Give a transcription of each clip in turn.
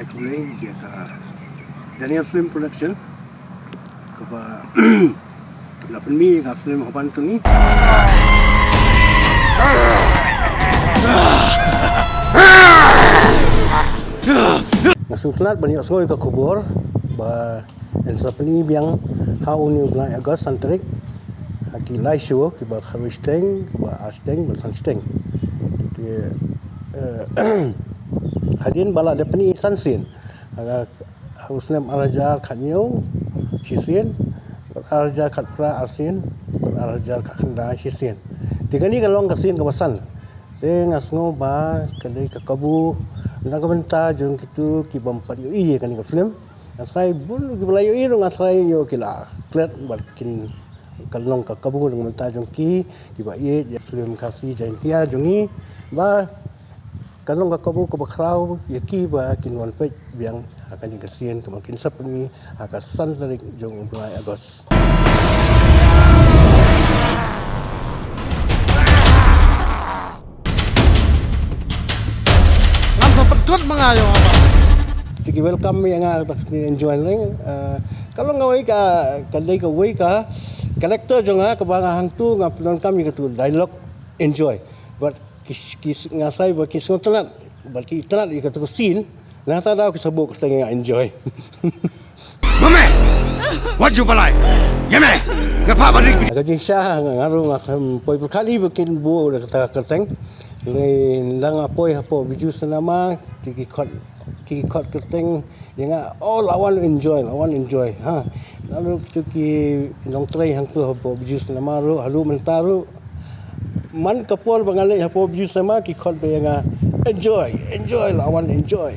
aku boleh dia ke Daniel Film Production ke lapan mi ke film hapan tu ni. Ngasung telat banyak soi ke kubur ba ensapni biang hau ni bulan Ogos antrik haki lai show ki ba kharwisteng ba asteng ba sansteng dia hadin bala depani sansin husnem arajar khanyo sisien arajar khatra asin arajar khanda sisien tigani kalong kasin kawasan te ngasngo ba kadai ka kabu nang kabenta jung kitu ki bampat yo iye kan ka film asrai bul ki belayo iro ngasrai yo kila klet bat kin kalong ka kabu nang menta jung ki ba iye je film kasi jaintia jungi ba kalong ka kabu ko bakrau ye ki ba kin wan pe biang akan digasien kemakin sapni akan santarik jung bulan Agos. Pedut mengayo apa? Tiki welcome yang enjoy ring. Kalau ngawai ka kadai ka wei ka karakter jonga ka bang hantu ngapelon kami ka tu dialog enjoy. But kis ngasai ba kis ngotelat balki telat ka tu scene nah ta dah kesebut ka tengah enjoy. Mame. What you balai? Yeme. Ngapa balik? Agak syah ngaru ngam poi kali bikin bu kata kerteng. Lang apoy hapo biju senama tiki kot keteng yang all I want to enjoy ha lalu ki long tray hang tu hapo biju senama ru halu mentaru man kapol bangale hapo biju senama ki kot be yang enjoy I want to enjoy.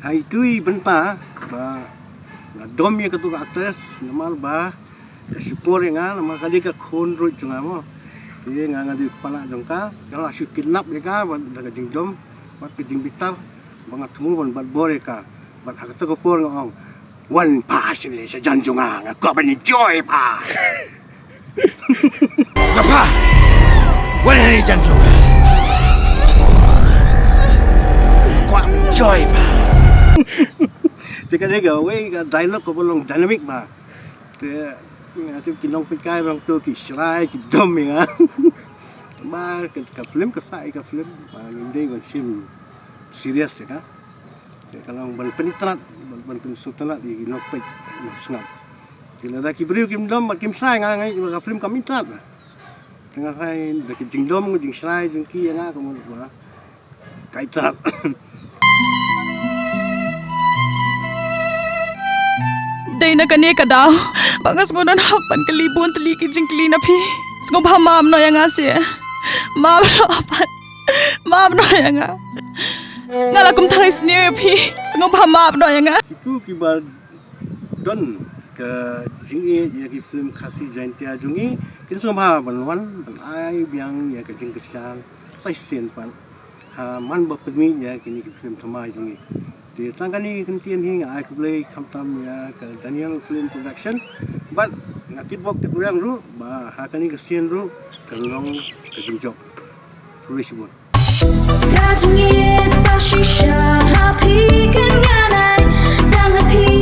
Hai tui benta ba dom ye ketu aktres namal ba syukur nga namal kali ka khon ru junga mo ti nga ngadi kepala jongka yang asyuk kidnap ye ka ba daga jingdom ba pijing bitar banga tumu ban bat bore ka ba hakta ko por ngong wan pa sini sa janjunga nga ko ban enjoy pa Ngapa? Wan ni janjunga. Ko enjoy pa. Jika dia gawe dialog ko belum dynamic ba. Te ngati kinong pikai rong tu ki shrai ki dom ya. Ba ka film ka sai ka film ba nginde gon sim serious ya. Kalau ban penitrat ban pensutlat di nok pe sngap. Kila da ki briu kim dom kim shrai ngai ka film kami trat. Tengah sai da ki jing dom jing shrai jing ki nga ko ba. Kai trat. Day na kani kadaw bangas ko na hapan kalibon teliki jingkli na pi sko ba mam no yang asih mam no apan mam no yang ngalakum taris ni pi sko ba mam no yang itu kibar don ke jingi ya ki film kasi jaintia jungi kin so ba banwan ban ai biang ya ke jing kesan sai sen pan ha man ba pemi ya kini ki film thamai jungi di tangani kentian hingga aku boleh kamtam ya ke Daniel Film Production but ngakit bok ke yang ru ba hakani kesian ru ke long ke jingjok tulis semua Kajungit pasisha happy kan ganai dan happy